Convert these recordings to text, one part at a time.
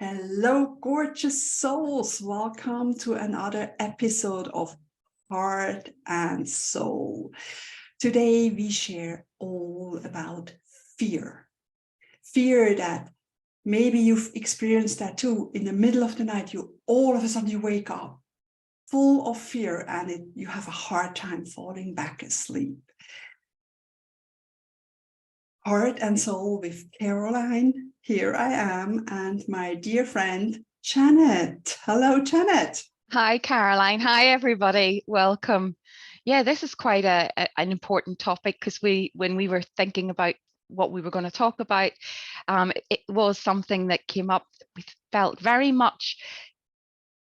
Hello, gorgeous souls. Welcome to another episode of Heart and Soul. Today we share all about fear. Fear that maybe you've experienced that too. In the middle of the night, you all of a sudden you wake up full of fear and you have a hard time falling back asleep. Heart and Soul with Caroline. Here I am, and my dear friend, Janet. Hello, Janet. Hi, Caroline. Hi, everybody. Welcome. Yeah, this is quite an important topic because when we were thinking about what we were going to talk about, it was something that came up, we felt very much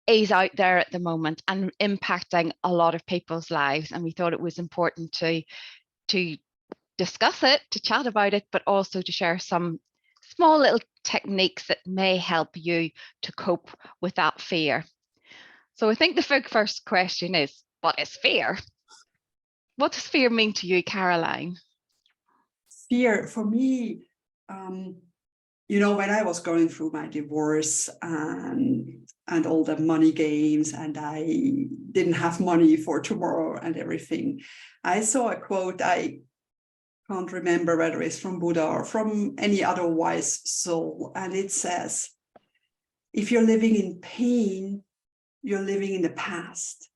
is out there at the moment and impacting a lot of people's lives. And we thought it was important to discuss it, to chat about it, but also to share some small little techniques that may help you to cope with that fear. So I think the first question is, what is fear? What does fear mean to you, Caroline? Fear, for me, when I was going through my divorce and all the money games, and I didn't have money for tomorrow and everything, I saw a quote. I can't remember whether it's from Buddha or from any other wise soul. And it says, if you're living in pain, you're living in the past.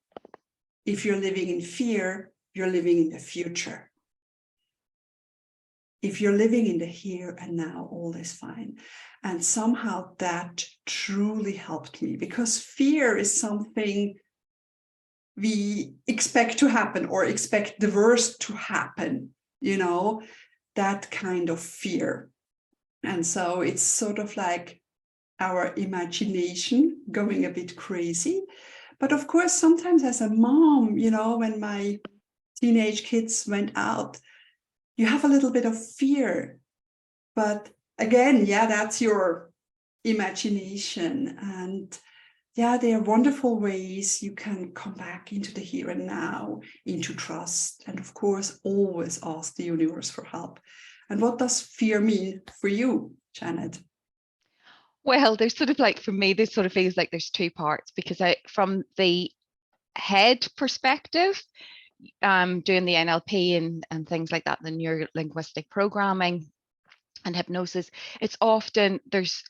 If you're living in fear, you're living in the future. If you're living in the here and now, all is fine. And somehow that truly helped me, because fear is something we expect to happen or expect the worst to happen, that kind of fear. And so it's sort of like our imagination going a bit crazy. But of course, sometimes as a mom, when my teenage kids went out, you have a little bit of fear. But again, that's your imagination. And there are wonderful ways you can come back into the here and now, into trust. And of course, always ask the universe for help. And what does fear mean for you, Janet? Well, there's sort of like, for me, this sort of feels like there's two parts, because from the head perspective, doing the NLP and things like that, the neuro-linguistic programming and hypnosis, it's often there's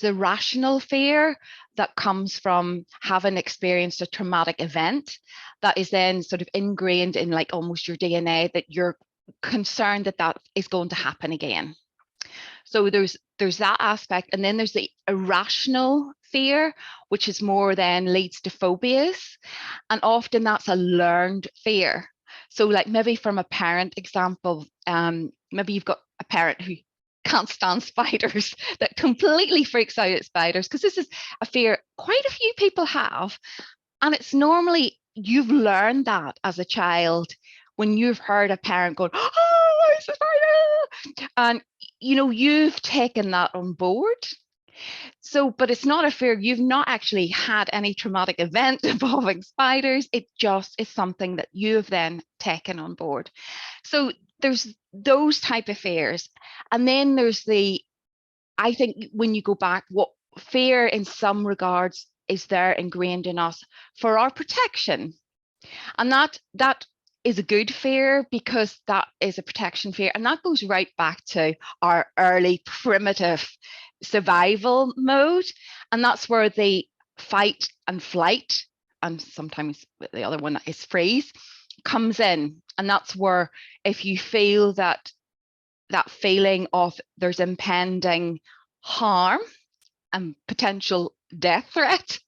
the rational fear that comes from having experienced a traumatic event that is then sort of ingrained in like almost your DNA, that you're concerned that is going to happen again. So there's that aspect, and then there's the irrational fear, which is more then leads to phobias, and often that's a learned fear. So like maybe from a parent example, maybe you've got a parent who can't stand spiders, that completely freaks out at spiders, because this is a fear quite a few people have. And it's normally, you've learned that as a child when you've heard a parent going, oh, it's a spider, and you've taken that on board. So, but it's not a fear. You've not actually had any traumatic event involving spiders. It just is something that you've then taken on board. So there's those type of fears. And then there's I think when you go back, what fear in some regards is there ingrained in us for our protection. And that is a good fear, because that is a protection fear. And that goes right back to our early primitive survival mode. And that's where the fight and flight, and sometimes the other one is freeze, comes in. And that's where, if you feel that feeling of there's impending harm and potential death threat,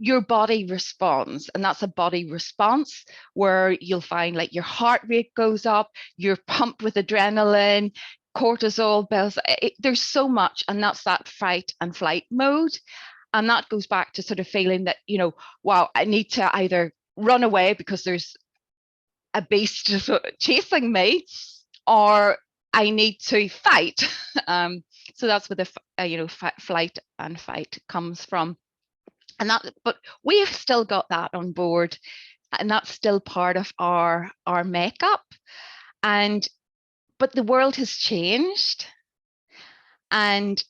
your body responds. And that's a body response where you'll find like your heart rate goes up, you're pumped with adrenaline, cortisol, bells. There's so much, and that's that fight and flight mode. And that goes back to sort of feeling that, wow, I need to either run away because there's a beast chasing me, or I need to fight. So that's where the flight and fight comes from. And but we've still got that on board, and that's still part of our makeup. But the world has changed, and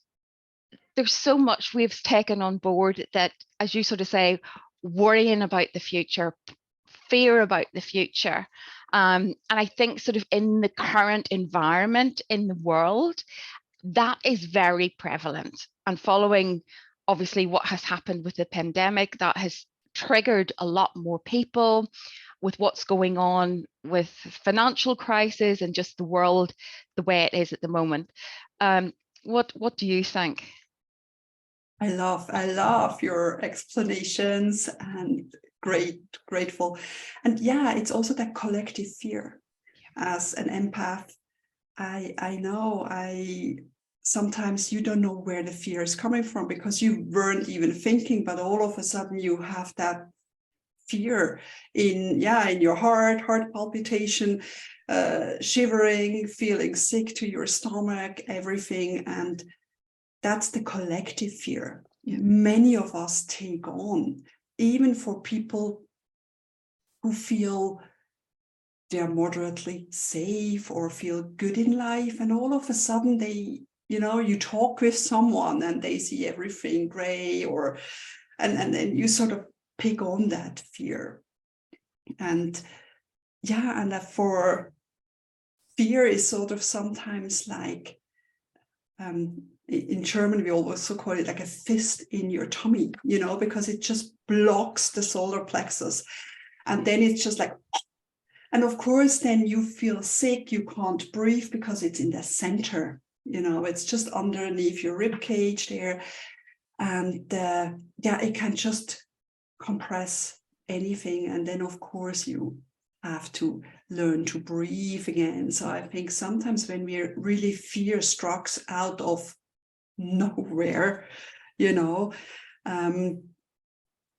there's so much we've taken on board that, as you sort of say, worrying about the future, fear about the future. And I think sort of in the current environment in the world, that is very prevalent. And following obviously what has happened with the pandemic, that has triggered a lot more people with what's going on with financial crisis and just the world the way it is at the moment. What do you think? I love your explanations, and grateful. And yeah, it's also that collective fear. As an empath, I know sometimes you don't know where the fear is coming from because you weren't even thinking, but all of a sudden you have that fear in your heart palpitation, shivering, feeling sick to your stomach, everything. And that's the collective fear many of us take on, even for people who feel they're moderately safe or feel good in life. And all of a sudden they, you talk with someone and they see everything gray, and then you sort of pick on that fear. And that for fear is sort of sometimes like, in German, we also call it like a fist in your tummy, because it just blocks the solar plexus. And then it's just like, and of course, then you feel sick, you can't breathe because it's in the center, it's just underneath your rib cage there. And it can just compress anything. And then, of course, you have to learn to breathe again. So I think sometimes when we really fear strikes out of nowhere,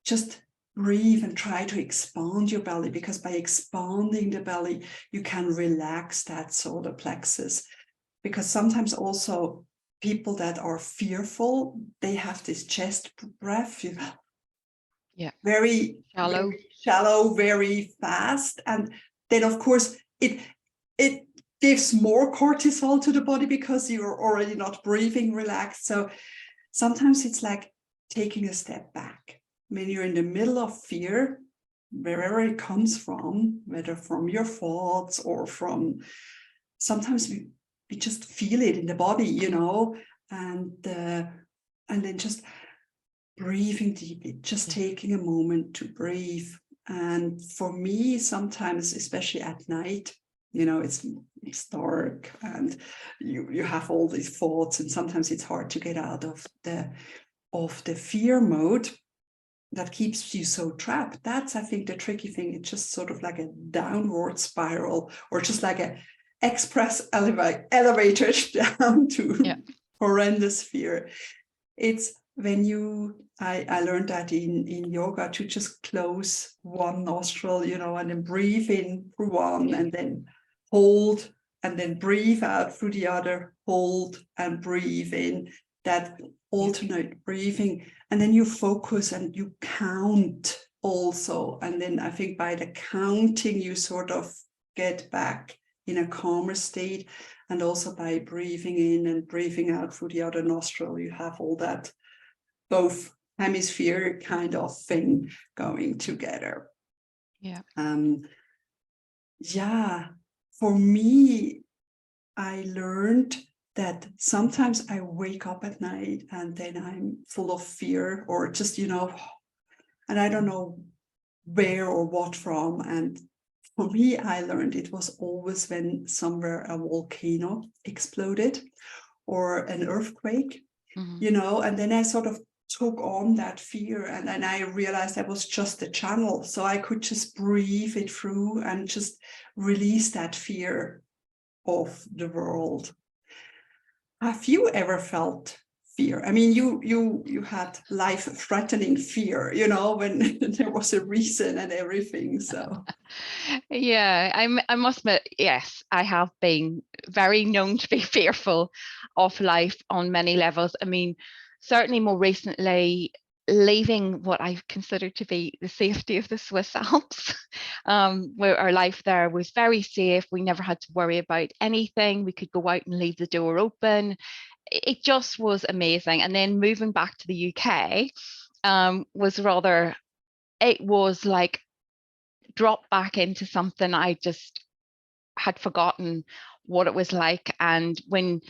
just breathe and try to expand your belly, because by expanding the belly, you can relax that solar plexus. Because sometimes also people that are fearful, they have this chest breath, very shallow, very shallow, very fast. And then of course it gives more cortisol to the body because you're already not breathing relaxed. So sometimes it's like taking a step back. When you're in the middle of fear, wherever it comes from, whether from your thoughts or from, sometimes we just feel it in the body, and then just breathing deeply, just taking a moment to breathe. And for me, sometimes, especially at night, it's dark and you have all these thoughts, and sometimes it's hard to get out of the fear mode that keeps you so trapped. That's, I think, the tricky thing. It's just sort of like a downward spiral, or just like a express elevator down to horrendous fear. It's when I learned that in yoga, to just close one nostril, and then breathe in through one, and then hold, and then breathe out through the other, hold and breathe in, that alternate breathing. And then you focus and you count also. And then I think by the counting, you sort of get back in a calmer state. And also by breathing in and breathing out through the other nostril, you have all that both hemisphere kind of thing going together. For me, I learned that sometimes I wake up at night and then I'm full of fear, or just, and I don't know where or what from. And for me, I learned it was always when somewhere a volcano exploded or an earthquake, and then I sort of took on that fear, and then I realized that was just a channel, so I could just breathe it through and just release that fear of the world. Have you ever felt fear? I mean, you had life-threatening fear, when there was a reason and everything. So I must admit, yes, I have been very known to be fearful of life on many levels. I mean, certainly more recently, leaving what I consider to be the safety of the Swiss Alps, where our life there was very safe. We never had to worry about anything. We could go out and leave the door open. it just was amazing. And then moving back to the UK was rather, it was like dropped back into something I just had forgotten what it was like. And when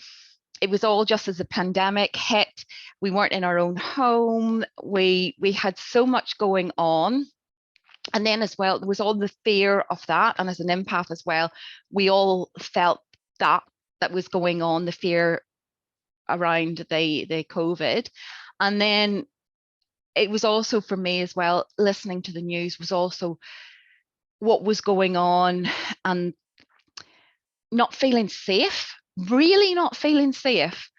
it was all just as the pandemic hit, we weren't in our own home, we had so much going on. And then as well, there was all the fear of that. And as an empath as well, we all felt that was going on, the fear around the COVID. And then it was also for me as well, listening to the news was also what was going on, and not feeling safe, really not feeling safe.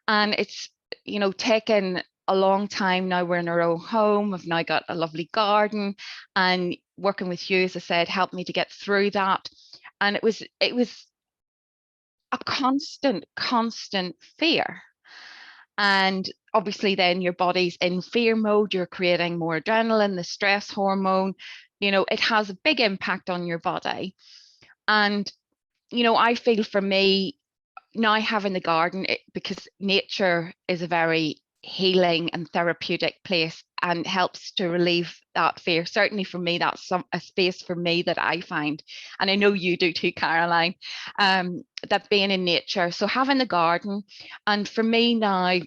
And it's, you know, taken a long time now. We're in our own home. I've now got a lovely garden, and working with you, as I said, helped me to get through that. And it was a constant fear. And obviously then your body's in fear mode, you're creating more adrenaline, the stress hormone, you know, it has a big impact on your body. And, you know, I feel for me now having the garden, because nature is a very healing and therapeutic place and helps to relieve that fear. Certainly for me, that's a space for me that I find, and I know you do too, Caroline, that being in nature. So having the garden, and for me now,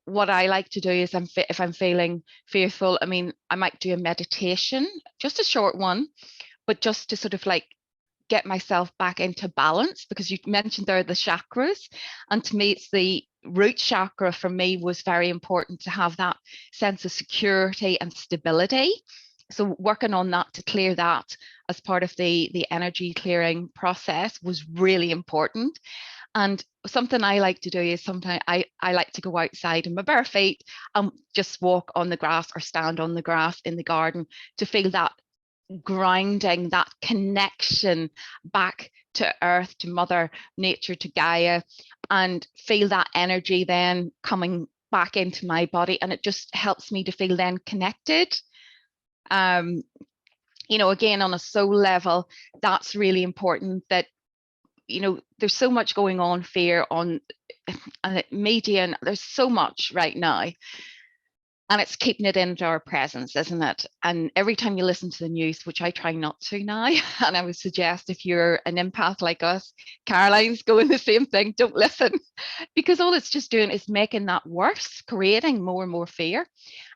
what I like to do is if I'm feeling fearful, I mean, I might do a meditation, just a short one, but just to sort of like get myself back into balance, because you mentioned there the chakras, and to me it's the root chakra. For me was very important to have that sense of security and stability, so working on that to clear that as part of the energy clearing process was really important. And something I like to do is sometimes I like to go outside in my bare feet and just walk on the grass or stand on the grass in the garden to feel that grounding, that connection back to earth, to mother nature, to Gaia, and feel that energy then coming back into my body. And it just helps me to feel then connected. You know, again, on a soul level, that's really important, that, you know, there's so much going on, fear on media, and there's so much right now. And it's keeping it into our presence, isn't it? And every time you listen to the news, which I try not to now, and I would suggest if you're an empath like us, Caroline's going the same thing, don't listen, because all it's just doing is making that worse, creating more and more fear.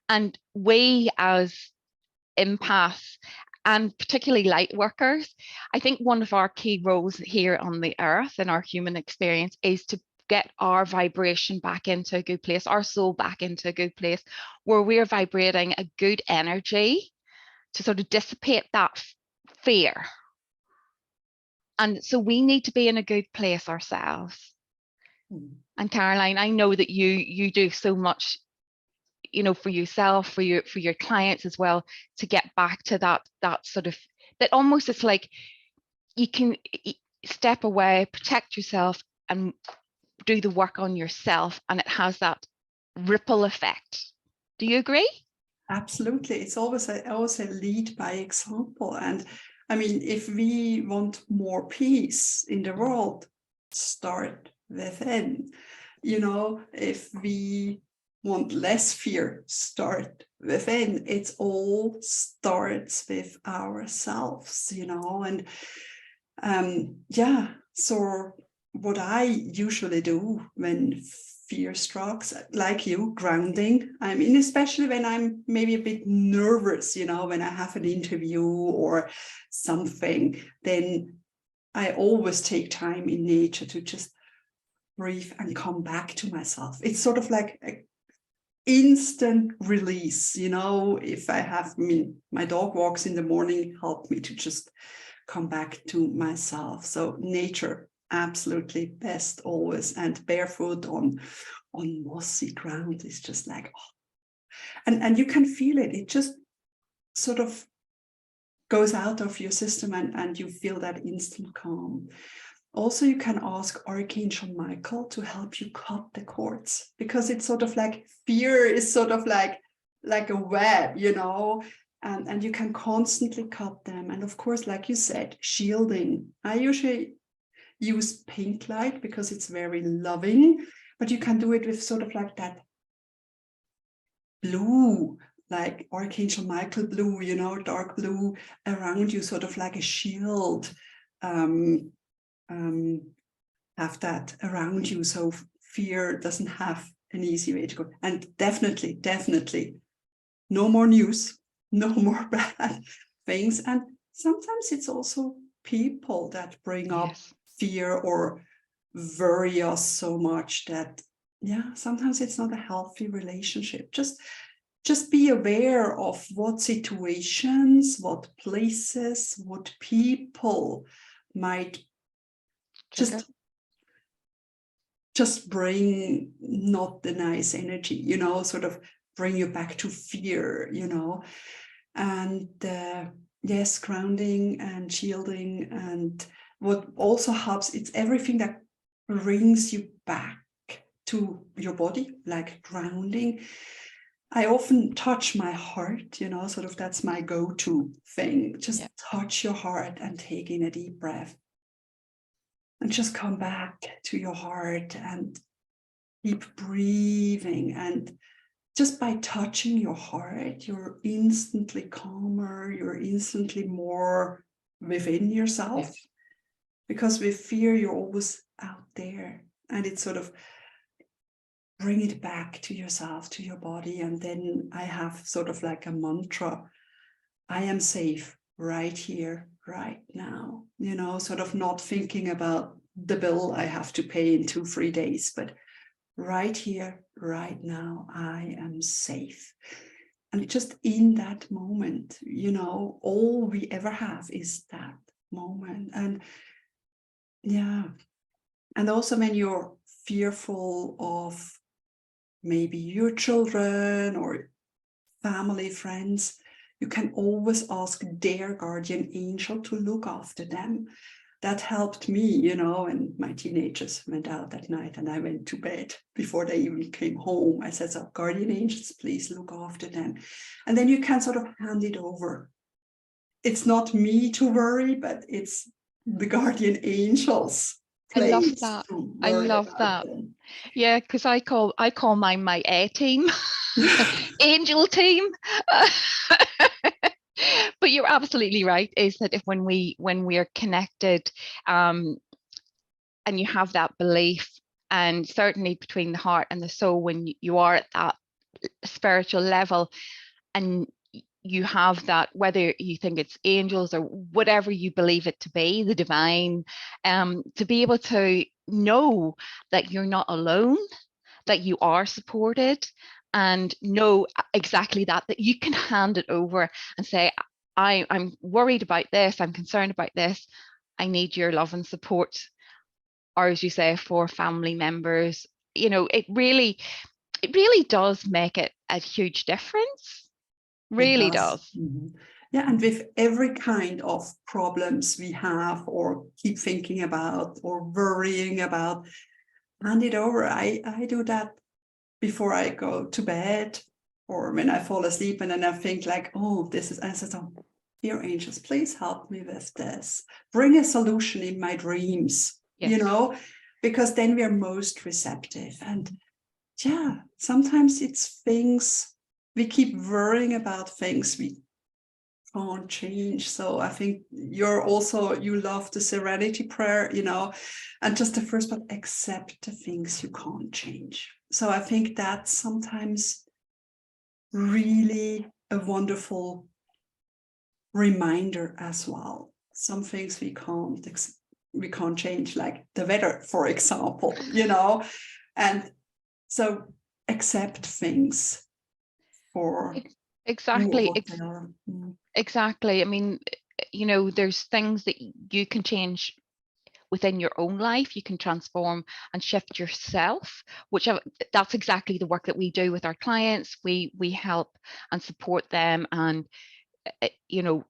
And we as empaths, and particularly light workers, I think one of our key roles here on the earth in our human experience is to get our vibration back into a good place, our soul back into a good place, where we're vibrating a good energy to sort of dissipate that fear. And so we need to be in a good place ourselves. And Caroline, I know that you do so much, you know, for yourself, for your clients as well, to get back to that sort of, that almost, it's like you can step away, protect yourself, and do the work on yourself, and it has that ripple effect. Do you agree? Absolutely. It's always a lead by example. And I mean, if we want more peace in the world, start within. You know, if we want less fear, start within. It all starts with ourselves, you know. And yeah, so what I usually do when fear strikes, like you, grounding. I mean, especially when I'm maybe a bit nervous, you know, when I have an interview or something, then I always take time in nature to just breathe and come back to myself. It's sort of like an instant release, you know. If I have, I mean, my dog walks in the morning, help me to just come back to myself. So nature, absolutely best always, and barefoot on mossy ground is just like, oh. And you can feel it. It just sort of goes out of your system, and you feel that instant calm. Also, you can ask Archangel Michael to help you cut the cords, because it's sort of like fear is sort of like a web, you know, and you can constantly cut them. And of course, like you said, shielding. I usually use pink light because it's very loving, but you can do it with sort of like that blue, like Archangel Michael blue, you know, dark blue around you, sort of like a shield. Have that around you, so fear doesn't have an easy way to go. And definitely no more news, no more bad things. And sometimes it's also people that bring up Yes. fear or worry us so much that, yeah, sometimes it's not a healthy relationship. Just be aware of what situations, what places, what people might Trigger. just bring not the nice energy, you know, sort of bring you back to fear, you know. And yes, grounding and shielding, and what also helps, it's everything that brings you back to your body, like grounding. I often touch my heart, you know, sort of that's my go-to thing. Just touch your heart and take in a deep breath. And just come back to your heart and keep breathing. And just by touching your heart, you're instantly calmer, you're instantly more within yourself. Yes. Because with fear, you're always out there. And it's sort of bring it back to yourself, to your body. And then I have sort of like a mantra: I am safe right here, right now. You know, sort of not thinking about the bill I have to pay in 2-3 days, but right here, right now, I am safe. And just in that moment, you know, all we ever have is that moment. And yeah, and also when you're fearful of maybe your children or family, friends, you can always ask their guardian angel to look after them. That helped me, you know, and my teenagers went out that night and I went to bed before they even came home. I said, so guardian angels, please look after them. And then you can sort of hand it over. It's not me to worry, but it's the guardian angels I love place that. to I worry love about that. them. Yeah, because I call mine my A team, angel team. But you're absolutely right, is that if when we are connected, and you have that belief, and certainly between the heart and the soul, when you are at that spiritual level, and you have that, whether you think it's angels or whatever you believe it to be, the divine, to be able to know that you're not alone, that you are supported, and know exactly that you can hand it over and say, I'm worried about this, I'm concerned about this, I need your love and support. Or as you say, for family members, you know, it really does make it a huge difference. It Really does. does. Mm-hmm. Yeah, and with every kind of problems we have or keep thinking about or worrying about, hand it over. I do that before I go to bed or when I fall asleep, and then I think like, oh, this is, I said, oh, dear angels, please help me with this. Bring a solution in my dreams, Yes. you know, because then we are most receptive. And yeah, sometimes it's things we keep worrying about, things we can't change. So I think you love the serenity prayer, you know, and just the first part, accept the things you can't change. So I think that's sometimes really a wonderful reminder as well. Some things we can't change, like the weather, for example, you know, and so accept things for Exactly. what they are. Exactly. I mean, you know, there's things that you can change within your own life. You can transform and shift yourself, that's exactly the work that we do with our clients. We help and support them, and you know,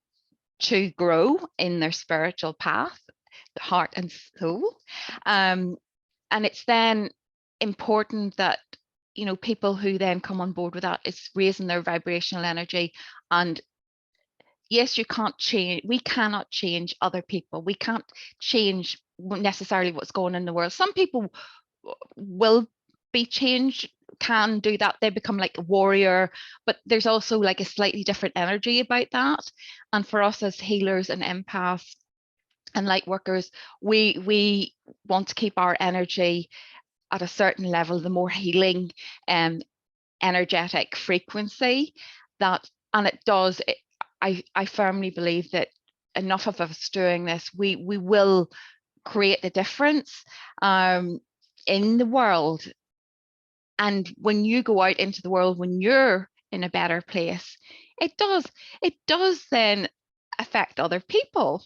to grow in their spiritual path, heart and soul. And it's then important that, you know, people who then come on board with that, it's raising their vibrational energy. And yes, we cannot change other people. We can't change necessarily what's going on in the world. Some people will be changed, can do that. They become like a warrior, but there's also like a slightly different energy about that. And for us as healers and empaths and light workers, we want to keep our energy at a certain level, the more healing energetic frequency that, and it does, I firmly believe that enough of us doing this, we will create the difference in the world. And when you go out into the world, when you're in a better place, it does then affect other people.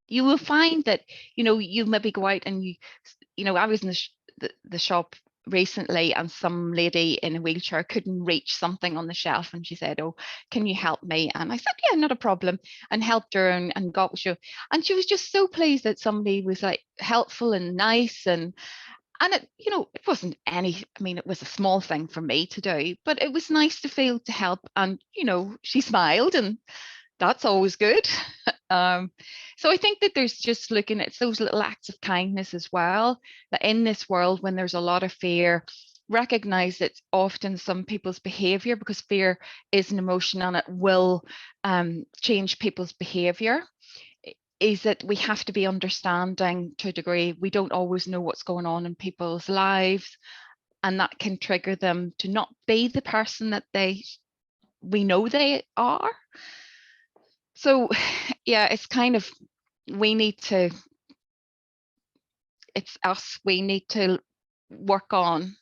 You will find that, you maybe go out and I was in the shop recently, and some lady in a wheelchair couldn't reach something on the shelf, and she said, "Oh, can you help me?" And I said, "Yeah, not a problem," and helped her and got what and she was just so pleased that somebody was like helpful and nice, and it, it wasn't it was a small thing for me to do, but it was nice to feel to help. And she smiled, and that's always good. So I think that there's just looking at those little acts of kindness as well, that in this world, when there's a lot of fear, recognize that often some people's behavior, because fear is an emotion and it will change people's behavior, is that we have to be understanding to a degree. We don't always know what's going on in people's lives, and that can trigger them to not be the person that we know they are. So yeah, it's kind of, it's us, we need to work on.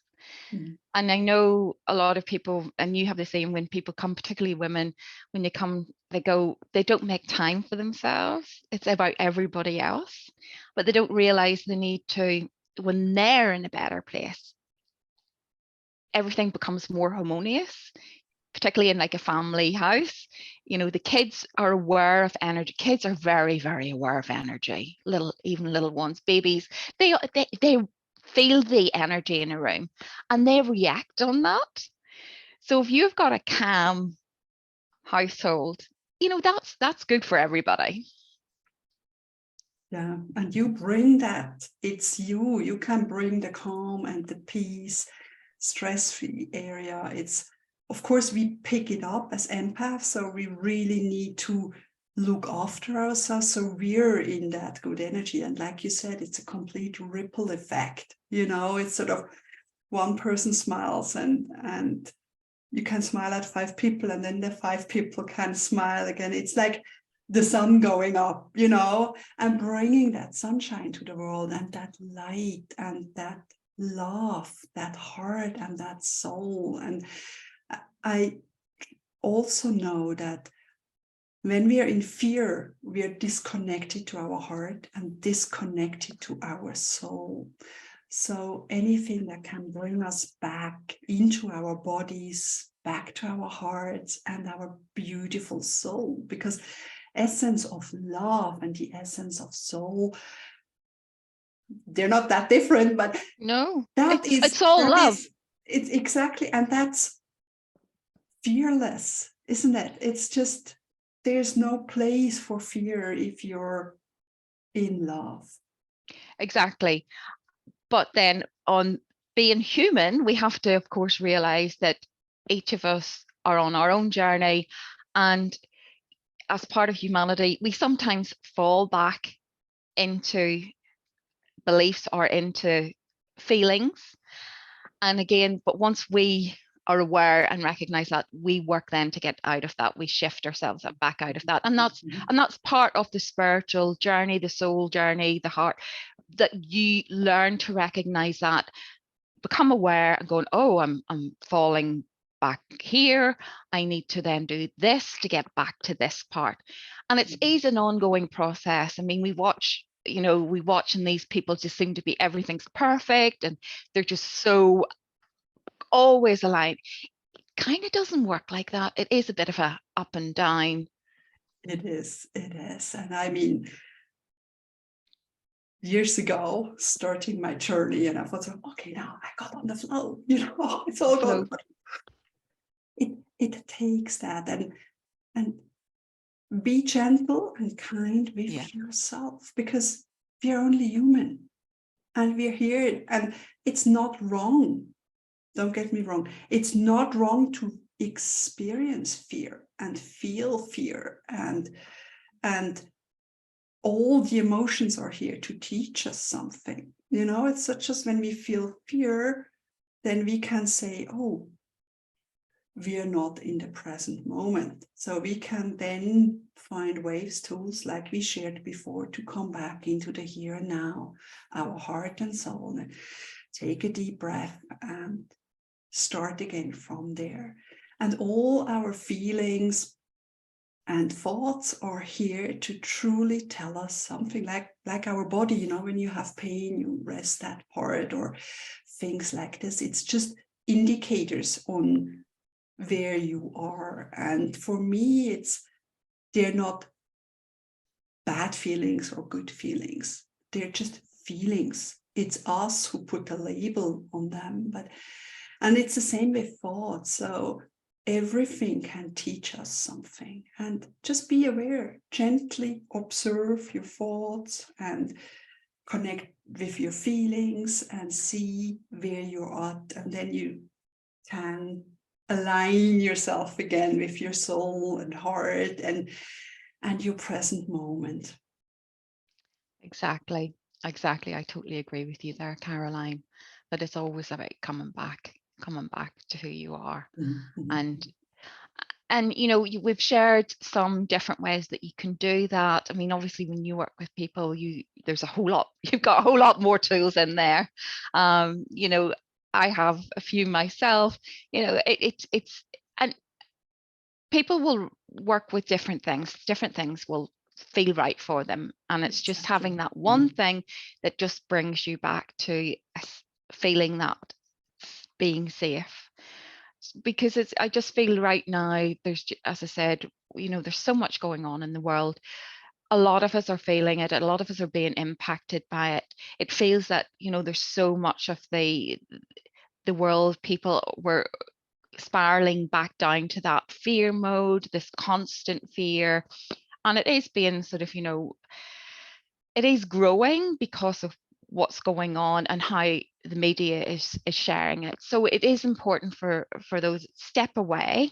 And I know a lot of people, and you have the same, when people come, particularly women, when they come, they don't make time for themselves. It's about everybody else, but they don't realize the need to, when they're in a better place, everything becomes more harmonious, particularly in like a family house. The kids are aware of energy. Kids are very, very aware of energy. Even little ones, babies, they feel the energy in a room and they react on that. So if you've got a calm household, that's good for everybody. Yeah, and you bring that. It's you can bring the calm and the peace, stress-free area. It's, of course, we pick it up as empaths, so we really need to look after ourselves, so we're in that good energy. And like you said, it's a complete ripple effect. It's sort of one person smiles and you can smile at 5 people, and then the 5 people can smile again. It's like the sun going up, and bringing that sunshine to the world, and that light and that love, that heart and that soul. And I also know that when we are in fear, we are disconnected to our heart and disconnected to our soul. So anything that can bring us back into our bodies, back to our hearts and our beautiful soul, because essence of love and the essence of soul, they're not that different, but no, it's all love. It's exactly, and that's fearless, isn't it? It's just, there's no place for fear if you're in love. Exactly. But then on being human, we have to, of course, realize that each of us are on our own journey. And as part of humanity, we sometimes fall back into beliefs or into feelings. And again, but once we are aware and recognize that, we work then to get out of that. We shift ourselves back out of that. And that's part of the spiritual journey, the soul journey, the heart, that you learn to recognize that, become aware and going, oh, I'm falling back here. I need to then do this to get back to this part. And it is an ongoing process. I mean, we watch and these people just seem to be, everything's perfect and they're just so always aligned. Kind of doesn't work like that. It is a bit of a up and down. It is. And I mean, years ago, starting my journey, and I thought, okay, now I got on the flow, it's all good. It takes that, and be gentle and kind with yourself, because we're only human and we're here, and it's not wrong Don't get me wrong. It's not wrong to experience fear and feel fear, and all the emotions are here to teach us something. You know, it's such as when we feel fear, then we can say, oh, we are not in the present moment. So we can then find ways, tools like we shared before, to come back into the here and now, our heart and soul, and take a deep breath and start again from there. And all our feelings and thoughts are here to truly tell us something, like our body, you know, when you have pain, you rest that part, or things like this. It's just indicators on where you are. And for me, they're not bad feelings or good feelings. They're just feelings. It's us who put a label on them. And it's the same with thoughts. So everything can teach us something. And just be aware, gently observe your thoughts and connect with your feelings and see where you're at. And then you can align yourself again with your soul and heart and your present moment. Exactly. I totally agree with you there, Caroline, that it's always about coming back to who you are. Mm-hmm. And you know, we've shared some different ways that you can do that. I mean, obviously when you work with people, there's a whole lot, you've got a whole lot more tools in there. You know, I have a few myself. You know, it's and people will work with different things will feel right for them, and it's just having that one thing that just brings you back to feeling that being safe. Because I just feel right now, as I said, you know, there's so much going on in the world. A lot of us are feeling it, a lot of us are being impacted by it. It feels that, you know, there's so much of the world, people were spiraling back down to that fear mode, this constant fear. And it is being sort of, you know, it is growing because of what's going on and how the media is sharing it. So it is important for those, step away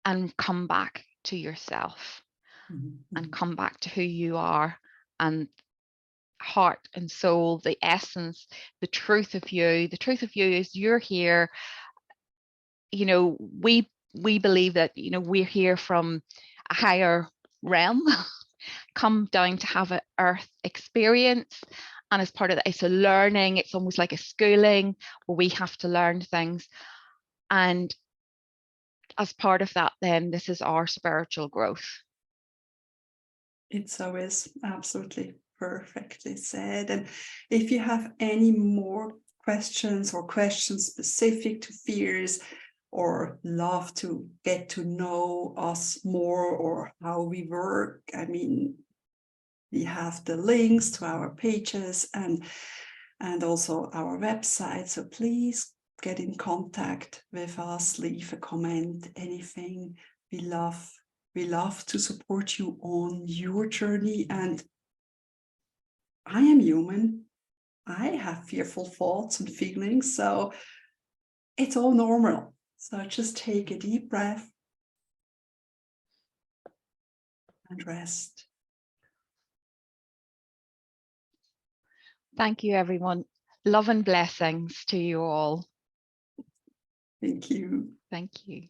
and come back to yourself, and come back to who you are, and heart and soul, the essence, the truth of you. The truth of you is you're here. You know, we believe that, you know, we're here from a higher realm, come down to have an earth experience. And as part of that, it's a learning, it's almost like a schooling where we have to learn things. And as part of that, then this is our spiritual growth. It so is, absolutely perfectly said. And if you have any more questions or questions specific to fears, or love to get to know us more or how we work, I mean, we have the links to our pages and also our website. So please get in contact with us, leave a comment, anything. We love to support you on your journey. And I am human. I have fearful thoughts and feelings. So it's all normal. So just take a deep breath and rest. Thank you, everyone. Love and blessings to you all. Thank you. Thank you.